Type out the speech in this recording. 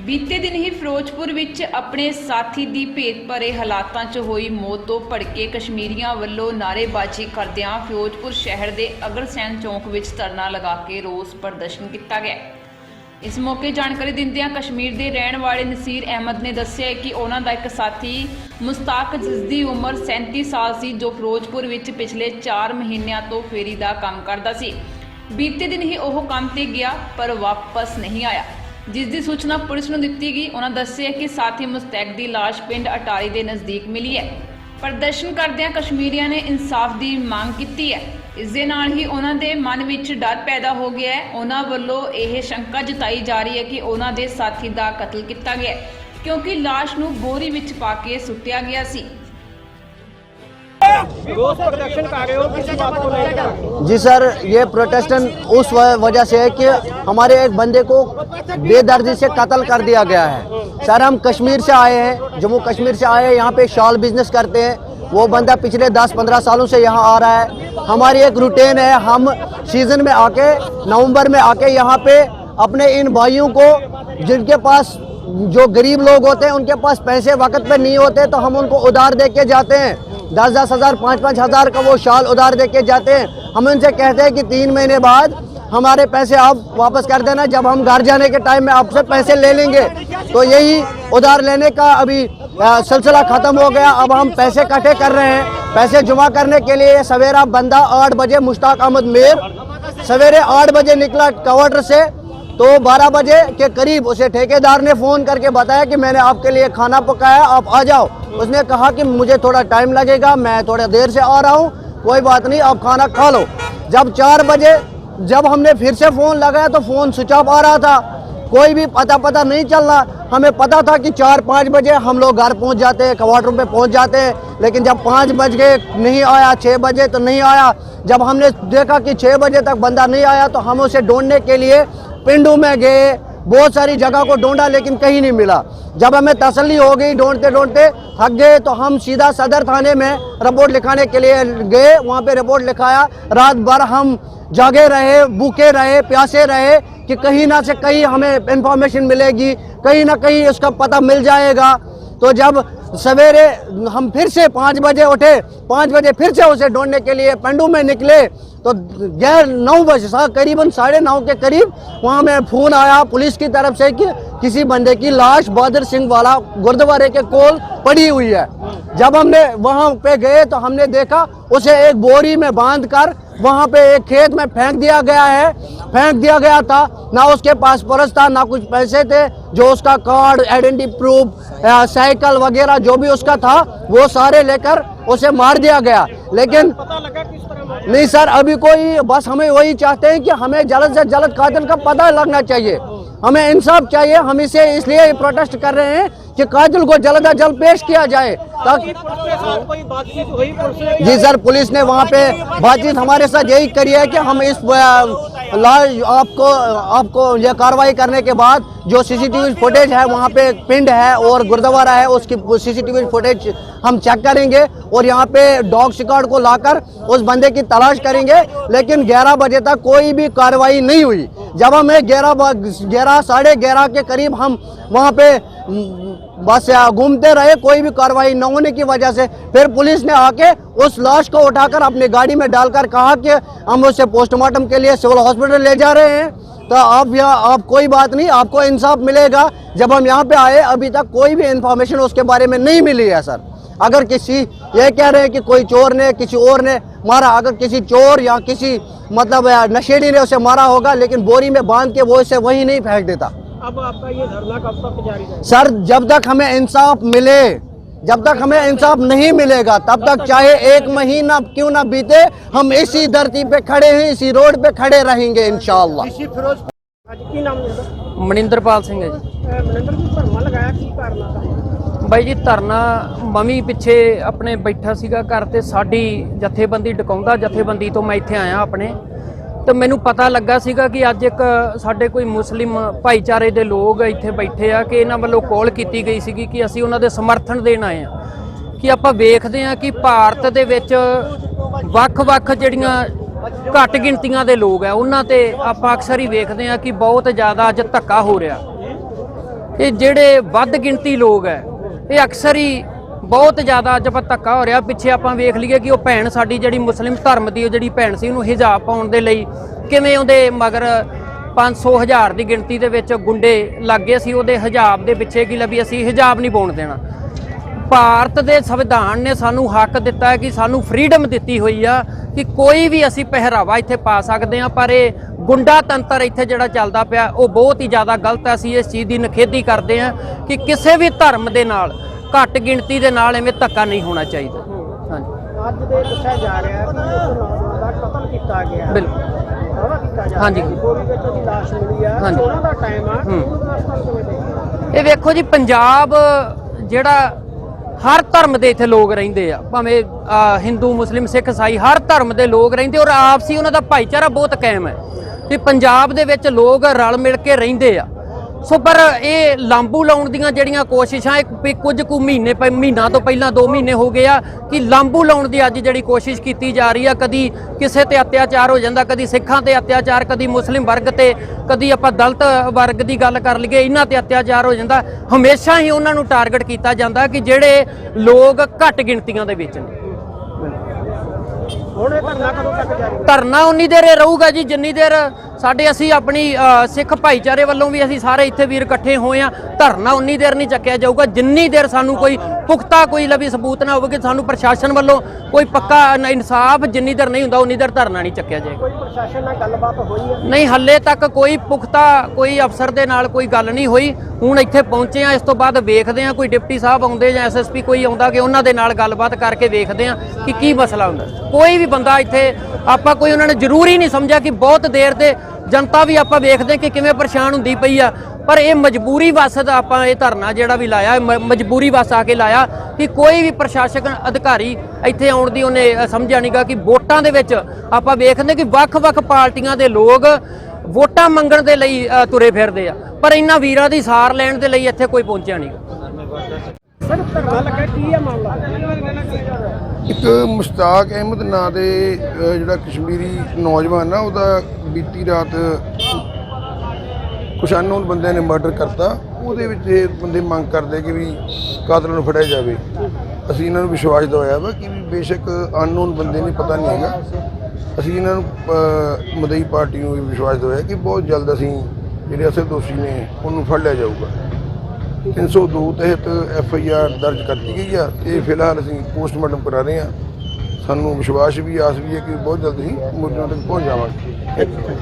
बीते दिन ही फिरोजपुर विच अपने साथी दी भेत भरे हालातां 'च होई मौत तो भड़के कश्मीरियां वल्लों नारेबाजी करदियां फिरोजपुर शहर के अग्रसैन चौक विच धरना लगा के रोस प्रदर्शन किया गया। इस मौके जानकारी दिंदियां कश्मीर के रहने वाले नसीर अहमद ने दस्सिया कि उन्हां दा एक साथी मुस्ताक जिसकी उम्र 37 साल सी, जो फिरोजपुर विच पिछले 4 महीनों तो फेरी का काम करता सी। बीते दिन ही वह काम ते गया पर वापस नहीं आया, जिसकी सूचना पुलिस नूं दित्ती गई। उन्होंने दस्सिया कि साथी मुस्तैक की लाश पिंड अटारी के नज़दीक मिली है। प्रदर्शन करदियां कश्मीरियां ने इंसाफ की मांग की है। इस दे नाल ही उन्हां दे मन विच डर पैदा हो गया है। उन्हां वल्लों यह शंका जताई जा रही है कि उन्हां दे साथी का कतल किया गया क्योंकि लाश नूं बोरी विच पा के सुट्टिया गया सी। रोज प्रोटेक्शन कर रहे हो, किसी बात को लेकर? जी सर, ये प्रोटेक्शन उस वजह से है कि हमारे एक बंदे को बेदर्दी से कत्ल कर दिया गया है। सर हम कश्मीर से आए हैं, जम्मू कश्मीर से आए हैं, यहाँ पे शॉल बिजनेस करते हैं। वो बंदा पिछले 10-15 सालों से यहाँ आ रहा है। हमारी एक रूटीन है, हम सीजन में आके नवंबर में आके यहाँ पे अपने इन भाइयों को, जिनके पास जो गरीब लोग होते हैं उनके पास पैसे वक्त पे नहीं होते, तो हम उनको उधार दे के जाते हैं। 10-10 हज़ार 5-5 हज़ार का वो शाल उधार दे के जाते हैं। हम उनसे कहते हैं कि 3 महीने बाद हमारे पैसे आप वापस कर देना, जब हम घर जाने के टाइम में आपसे पैसे ले लेंगे। तो यही उधार लेने का अभी सिलसिला ख़त्म हो गया। अब हम पैसे इकट्ठे कर रहे हैं। पैसे जमा करने के लिए सवेरा बंदा 8 बजे मुश्ताक अहमद मीर सवेरे 8 बजे निकला क्वार्टर से, तो 12 बजे के करीब उसे ठेकेदार ने फ़ोन करके बताया कि मैंने आपके लिए खाना पकाया, आप आ जाओ। उसने कहा कि मुझे थोड़ा टाइम लगेगा, मैं थोड़ा देर से आ रहा हूँ, कोई बात नहीं, आप खाना खा लो। जब 4 बजे जब हमने फिर से फ़ोन लगाया तो फ़ोन स्विच ऑफ आ रहा था, कोई भी पता नहीं चल रहा। हमें पता था कि 4-5 बजे हम लोग घर पहुँच जाते हैं, क्वार्टर पे पहुँच जाते हैं, लेकिन जब 5 बज गए नहीं आया, 6 बजे तो नहीं आया। जब हमने देखा कि 6 बजे तक बंदा नहीं आया तो हम उसे ढूंढने के लिए पिंडों में गए, बहुत सारी जगह को ढूंढा लेकिन कहीं नहीं मिला। जब हमें तसल्ली हो गई, ढूंढते ढूंढते थक गए, तो हम सीधा सदर थाने में रिपोर्ट लिखाने के लिए गए। वहाँ पे रिपोर्ट लिखाया। रात भर हम जागे रहे, भूखे रहे, प्यासे रहे कि कहीं ना से कहीं हमें इंफॉर्मेशन मिलेगी, कहीं ना कहीं उसका पता मिल जाएगा। तो जब सवेरे हम फिर से 5 बजे उठे, 5 बजे फिर से उसे ढूंढने के लिए पेंडू में निकले, तो 9 बजे करीबन 9:30 के करीब वहाँ में फ़ोन आया पुलिस की तरफ से कि किसी बंदे की लाश बहादुर सिंह वाला गुरुद्वारे के कोल पड़ी हुई है। जब हमने वहाँ पे गए तो हमने देखा उसे एक बोरी में बांध कर वहाँ पे एक खेत में फेंक दिया गया था। ना उसके पास पर्स था, ना कुछ पैसे थे। जो उसका कार्ड, आइडेंटिटी प्रूफ, साइकिल वगैरह जो भी उसका था वो सारे लेकर उसे मार दिया गया। लेकिन पता लगा किस तरह? नहीं सर, अभी कोई, बस हमें वही चाहते हैं कि हमें जल्द से जल्द कातिल का पता लगना चाहिए, हमें इंसाफ चाहिए। हम इसे इसलिए प्रोटेस्ट कर रहे हैं कि कातिल को जल्द से जल्द पेश किया जाए ताकि कोई बातचीत हुई पुलिस ने? जी सर, पुलिस ने वहाँ पे बातचीत हमारे साथ यही करी है कि हम इस आपको ये कार्रवाई करने के बाद जो सीसीटीवी फुटेज है, वहाँ पे पिंड है और गुरुद्वारा है, उसकी सीसीटीवी फुटेज हम चेक करेंगे और यहाँ पे डॉग स्क्वाड को लाकर उस बंदे की तलाश करेंगे। लेकिन 11 बजे तक कोई भी कार्रवाई नहीं हुई। जब हमें 11 साढ़े 11 के करीब हम वहाँ पे बस घूमते रहे, कोई भी कार्रवाई न होने की वजह से फिर पुलिस ने आके उस लाश को उठाकर अपनी गाड़ी में डालकर कहा कि हम उसे पोस्टमार्टम के लिए सिविल हॉस्पिटल ले जा रहे हैं। तो आप कोई बात नहीं, आपको इंसाफ मिलेगा। जब हम यहाँ पे आए अभी तक कोई भी इंफॉर्मेशन उसके बारे में नहीं मिली है सर। अगर किसी ये कह रहे हैं कि कोई चोर ने किसी और ने मारा, अगर किसी चोर या किसी मतलब नशेड़ी ने उसे मारा होगा, लेकिन बोरी में बांध के वो इसे वहीं नहीं फेंक देता। अब आपका ये धरना कब तक जारी रहेगा? सर जब तक हमें इंसाफ मिले, जब तक हमें इंसाफ नहीं मिलेगा तब तक चाहे 1 महीना क्यों ना बीते, हम इसी धरती पे खड़े हैं, इसी रोड पे खड़े रहेंगे इंशाअल्लाह। की नाम है? ਮਨਿੰਦਰਪਾਲ ਸਿੰਘ ਹੈ ਜੀ। ਮਨਿੰਦਰ ਜੀ, ਧਰਨਾ ਲਗਾਇਆ ਕੀ ਕਾਰਨ ਆ? ਬਾਈ ਜੀ ਧਰਨਾ ਮਮੀ ਪਿੱਛੇ ਆਪਣੇ ਬੈਠਾ ਸੀਗਾ ਘਰ ਤੇ ਸਾਡੀ ਜਥੇਬੰਦੀ ਡਕਾਉਂਦਾ ਜਥੇਬੰਦੀ ਤੋਂ ਮੈਂ ਇੱਥੇ ਆਇਆ ਆਪਣੇ, ਤੇ ਮੈਨੂੰ ਪਤਾ ਲੱਗਾ ਸੀਗਾ ਕਿ ਅੱਜ ਇੱਕ ਸਾਡੇ ਕੋਈ ਮੁਸਲਿਮ ਭਾਈਚਾਰੇ ਦੇ ਲੋਕ ਇੱਥੇ ਬੈਠੇ ਆ ਕਿ ਇਹਨਾਂ ਵੱਲੋਂ ਕਾਲ ਕੀਤੀ ਗਈ ਸੀਗੀ ਕਿ ਅਸੀਂ ਉਹਨਾਂ ਦੇ ਸਮਰਥਨ ਦੇਣ ਆਏ ਆ ਕਿ ਆਪਾਂ ਵੇਖਦੇ ਆ ਕਿ ਭਾਰਤ ਦੇ ਵਿੱਚ ਵੱਖ-ਵੱਖ ਜਿਹੜੀਆਂ ਘੱਟ ਗਿਣਤੀਆਂ ਦੇ ਲੋਕ ਆ ਉਹਨਾਂ ਤੇ ਆਪਾਂ ਅਕਸਰ ਹੀ ਵੇਖਦੇ ਆ ਕਿ ਬਹੁਤ ਜ਼ਿਆਦਾ ਅੱਜ ਧੱਕਾ ਹੋ ਰਿਹਾ। ਇਹ ਜਿਹੜੇ ਵੱਧ ਗਿਣਤੀ ਲੋਕ ਹੈ ਇਹ ਅਕਸਰ ਹੀ ਬਹੁਤ ਜ਼ਿਆਦਾ ਅੱਜ ਆਪਾਂ ਧੱਕਾ ਹੋ ਰਿਹਾ। ਪਿੱਛੇ ਆਪਾਂ ਵੇਖ ਲਈਏ ਕਿ ਉਹ ਭੈਣ ਸਾਡੀ ਜਿਹੜੀ ਮੁਸਲਿਮ ਧਰਮ ਦੀ ਉਹ ਜਿਹੜੀ ਭੈਣ ਸੀ ਉਹਨੂੰ ਹਿਜਾਬ ਪਾਉਣ ਦੇ ਲਈ ਕਿਵੇਂ ਉਹਦੇ ਮਗਰ 500,000 ਦੀ ਗਿਣਤੀ ਦੇ ਵਿੱਚ ਗੁੰਡੇ ਲੱਗੇ ਸੀ ਉਹਦੇ ਹਿਜਾਬ ਦੇ ਪਿੱਛੇ ਕਿ ਵੀ ਅਸੀਂ ਹਿਜਾਬ ਨਹੀਂ ਪਾਉਣ ਦੇਣਾ। ਭਾਰਤ ਦੇ ਸੰਵਿਧਾਨ ਨੇ ਸਾਨੂੰ ਹੱਕ ਦਿੱਤਾ ਹੈ ਕਿ ਸਾਨੂੰ ਫਰੀडम ਦਿੱਤੀ ਹੋਈ ਆ ਕਿ ਕੋਈ ਵੀ ਅਸੀਂ ਪਹਿਰਾਵਾ ਇੱਥੇ ਪਾ ਸਕਦੇ ਹਾਂ, ਪਰ ਇਹ ਗੁੰਡਾ ਤੰਤਰ ਇੱਥੇ ਜਿਹੜਾ ਚੱਲਦਾ ਪਿਆ ਉਹ ਬਹੁਤ ਹੀ ਜ਼ਿਆਦਾ ਗਲਤ ਹੈ। ਅਸੀਂ ਇਸ ਚੀਜ਼ ਦੀ ਨਿਖੇਧੀ ਕਰਦੇ ਹਾਂ ਕਿ ਕਿਸੇ ਵੀ ਧਰਮ ਦੇ ਨਾਲ ਘੱਟ ਗਿਣਤੀ ਦੇ ਨਾਲ ਐਵੇਂ ਧੱਕਾ ਨਹੀਂ ਹੋਣਾ ਚਾਹੀਦਾ। ਹਾਂਜੀ, ਅੱਜ ਦੇ ਦੱਸਿਆ ਜਾ ਰਿਹਾ ਹੈ ਕਿ ਉਸ ਨੌਜਵਾਨ ਦਾ ਕਤਲ ਕੀਤਾ ਗਿਆ ਹੈ। ਬਿਲਕੁਲ ਹਾਂਜੀ। ਗੋਲੀ ਵਿੱਚ ਉਹਦੀ ਲਾਸ਼ ਮਿਲੀ ਆ। ਹਾਂਜੀ। ਉਹਨਾਂ ਦਾ ਟਾਈਮ ਆ ਉਹਨੂੰ ਰਸਤਾ ਕਿਵੇਂ ਦੇਖਦੇ? ਇਹ ਵੇਖੋ ਜੀ, ਪੰਜਾਬ ਜਿਹੜਾ ਹਰ ਧਰਮ ਦੇ ਇੱਥੇ ਲੋਕ ਰਹਿੰਦੇ ਆ, ਭਾਵੇਂ ਹਿੰਦੂ ਮੁਸਲਿਮ ਸਿੱਖ ਈਸਾਈ ਹਰ ਧਰਮ ਦੇ ਲੋਕ ਰਹਿੰਦੇ ਔਰ ਆਪਸੀ ਉਹਨਾਂ ਦਾ ਭਾਈਚਾਰਾ ਬਹੁਤ ਕਾਇਮ ਹੈ ਤੇ ਪੰਜਾਬ ਦੇ ਵਿੱਚ ਲੋਕ ਰਲ ਮਿਲ ਕੇ ਰਹਿੰਦੇ ਆ। ਸੋ ਪਰ ਇਹ ਲਾਂਬੂ ਲਾਉਣ ਦੀਆਂ ਜਿਹੜੀਆਂ ਕੋਸ਼ਿਸ਼ਾਂ ਕੁਝ ਕੁ ਮਹੀਨਾ ਤੋਂ ਪਹਿਲਾਂ 2 ਮਹੀਨੇ ਹੋ ਗਏ ਆ ਕਿ ਲਾਂਬੂ ਲਾਉਣ ਦੀ ਅੱਜ ਜਿਹੜੀ ਕੋਸ਼ਿਸ਼ ਕੀਤੀ ਜਾ ਰਹੀ ਆ। ਕਦੀ ਕਿਸੇ ਤੇ ਅਤਿਆਚਾਰ ਹੋ ਜਾਂਦਾ, ਕਦੀ ਸਿੱਖਾਂ ਤੇ ਅਤਿਆਚਾਰ, ਕਦੀ ਮੁਸਲਿਮ ਵਰਗ ਤੇ, ਕਦੀ ਆਪਾਂ ਦਲਿਤ ਵਰਗ ਦੀ ਗੱਲ ਕਰ ਲਈਏ ਇਹਨਾਂ ਤੇ ਅਤਿਆਚਾਰ ਹੋ ਜਾਂਦਾ। ਹਮੇਸ਼ਾ ਹੀ ਉਹਨਾਂ ਨੂੰ ਟਾਰਗੇਟ ਕੀਤਾ ਜਾਂਦਾ ਕਿ ਜਿਹੜੇ ਲੋਕ ਘੱਟ ਗਿਣਤੀਆਂ ਦੇ ਵਿੱਚ ਨੇ। ਹੁਣ ਇਹ ਧਰਨਾ ਕਦੋਂ ਤੱਕ ਜਾਰੀ? ਧਰਨਾ ਉਨੀ ਦੇਰ ਇਹ ਰਹੂਗਾ ਜੀ ਜਿੰਨੀ ਦੇਰ ਅਸੀਂ ਆਪਣੀ ਸਿੱਖ ਭਾਈਚਾਰੇ ਵੱਲੋਂ ਵੀ ਅਸੀਂ ਸਾਰੇ ਇੱਥੇ ਵੀਰ ਇਕੱਠੇ ਹੋਏ ਆ। ਧਰਨਾ ਉਨੀ ਦੇਰ ਨਹੀਂ ਚੱਕਿਆ ਜਾਊਗਾ ਜਿੰਨੀ ਦੇਰ ਸਾਨੂੰ ਕੋਈ ਪੁਖਤਾ ਕੋਈ ਲਵੀ ਸਬੂਤ ਨਾ ਹੋਵੇ ਕਿ ਸਾਨੂੰ ਪ੍ਰਸ਼ਾਸਨ ਵੱਲੋਂ ਕੋਈ ਪੱਕਾ ਇਨਸਾਫ ਜਿੰਨੀ ਦੇਰ ਨਹੀਂ ਹੁੰਦਾ ਉਨੀ ਦੇਰ ਧਰਨਾ ਨਹੀਂ ਚੱਕਿਆ ਜਾਏਗਾ। ਕੋਈ ਪ੍ਰਸ਼ਾਸਨ ਨਾਲ ਗੱਲਬਾਤ ਹੋਈ ਹੈ? ਨਹੀਂ, ਹੱਲੇ ਤੱਕ ਕੋਈ ਪੁਖਤਾ ਕੋਈ ਅਫਸਰ ਦੇ ਨਾਲ ਕੋਈ ਗੱਲ ਨਹੀਂ ਹੋਈ। ਹੁਣ ਇੱਥੇ ਪਹੁੰਚੇ ਆ, ਇਸ ਤੋਂ ਬਾਅਦ ਵੇਖਦੇ ਆ ਕੋਈ ਡਿਪਟੀ ਸਾਹਿਬ ਆਉਂਦੇ ਜਾਂ ਐਸਐਸਪੀ ਕੋਈ ਆਉਂਦਾ ਕਿ ਉਹਨਾਂ ਦੇ ਨਾਲ ਗੱਲਬਾਤ ਕਰਕੇ ਵੇਖਦੇ ਆ ਕਿ ਕੀ ਮਸਲਾ ਹੁੰਦਾ। ਕੋਈ ਵੀ ਬੰਦਾ ਇੱਥੇ ਆਪਾਂ ਕੋਈ ਉਹਨਾਂ ਨੇ ਜ਼ਰੂਰੀ ਨਹੀਂ ਸਮਝਿਆ ਕਿ ਬਹੁਤ ਦੇਰ ਦੇ ਜਨਤਾ ਵੀ ਆਪਾਂ ਵੇਖਦੇ ਕਿ ਕਿਵੇਂ ਪਰੇਸ਼ਾਨ ਹੁੰਦੀ ਪਈ ਆ, ਪਰ ਇਹ ਮਜਬੂਰੀ ਵਸ ਆਪਾਂ ਇਹ ਧਰਨਾ ਜਿਹੜਾ ਵੀ ਲਾਇਆ ਮਜਬੂਰੀ ਵਸ ਆ ਕੇ ਲਾਇਆ ਕਿ ਕੋਈ ਵੀ ਪ੍ਰਸ਼ਾਸਕ ਅਧਿਕਾਰੀ ਇੱਥੇ ਆਉਣ ਦੀ ਉਹਨੇ ਸਮਝਿਆ ਨਹੀਂਗਾ ਕਿ ਵੋਟਾਂ ਦੇ ਵਿੱਚ ਆਪਾਂ ਵੇਖਦੇ ਕਿ ਵੱਖ-ਵੱਖ ਪਾਰਟੀਆਂ ਦੇ ਲੋਕ ਵੋਟਾਂ ਮੰਗਣ ਦੇ ਲਈ ਤੁਰੇ ਫਿਰਦੇ ਆ, ਪਰ ਇਹਨਾਂ ਵੀਰਾਂ ਦੀ ਸਾਰ ਲੈਣ ਦੇ ਲਈ ਇੱਥੇ ਕੋਈ ਪਹੁੰਚਿਆ ਨਹੀਂ। ਸਰ ਧਰਨਾ ਲੱਗਾ ਕੀ ਹੈ ਮਾਮਲਾ? ਇੱਕ ਮੁਸ਼ਤਾਕ ਅਹਿਮਦ ਨਾਂ ਦੇ ਜਿਹੜਾ ਕਸ਼ਮੀਰੀ ਨੌਜਵਾਨ ਆ ਉਹਦਾ ਬੀਤੀ ਰਾਤ ਕੁਛ ਅਨਨੋਨ ਬੰਦਿਆਂ ਨੇ ਮਰਡਰ ਕਰਤਾ। ਉਹਦੇ ਵਿੱਚ ਇਹ ਬੰਦੇ ਮੰਗ ਕਰਦੇ ਕਿ ਵੀ ਕਾਤਲ ਨੂੰ ਫੜਿਆ ਜਾਵੇ। ਅਸੀਂ ਇਹਨਾਂ ਨੂੰ ਵਿਸ਼ਵਾਸ ਦਿਵਾਇਆ ਵਾ ਕਿ ਵੀ ਬੇਸ਼ੱਕ ਅਨਨੋਨ ਬੰਦੇ ਨੇ ਪਤਾ ਨਹੀਂ ਹੈਗਾ, ਅਸੀਂ ਇਹਨਾਂ ਨੂੰ ਮਦਈ ਪਾਰਟੀ ਨੂੰ ਵੀ ਵਿਸ਼ਵਾਸ ਦਿਵਾਇਆ ਕਿ ਬਹੁਤ ਜਲਦ ਅਸੀਂ ਜਿਹੜੇ ਅਸਲ ਦੋਸ਼ੀ ਨੇ ਉਹਨੂੰ ਫੜ ਲਿਆ ਜਾਊਗਾ। 302 ਤਹਿਤ FIR ਦਰਜ ਕਰਤੀ ਗਈ ਆ ਤੇ ਫਿਲਹਾਲ ਅਸੀਂ ਪੋਸਟਮਾਰਟਮ ਕਰਾ ਰਹੇ ਹਾਂ। ਸਾਨੂੰ ਵਿਸ਼ਵਾਸ ਵੀ ਆਸ ਵੀ ਹੈ ਕਿ ਬਹੁਤ ਜਲਦ ਹੀ ਮੁਲਜ਼ਮਾਂ ਤੱਕ ਪਹੁੰਚ ਜਾਵਾਂਗੇ।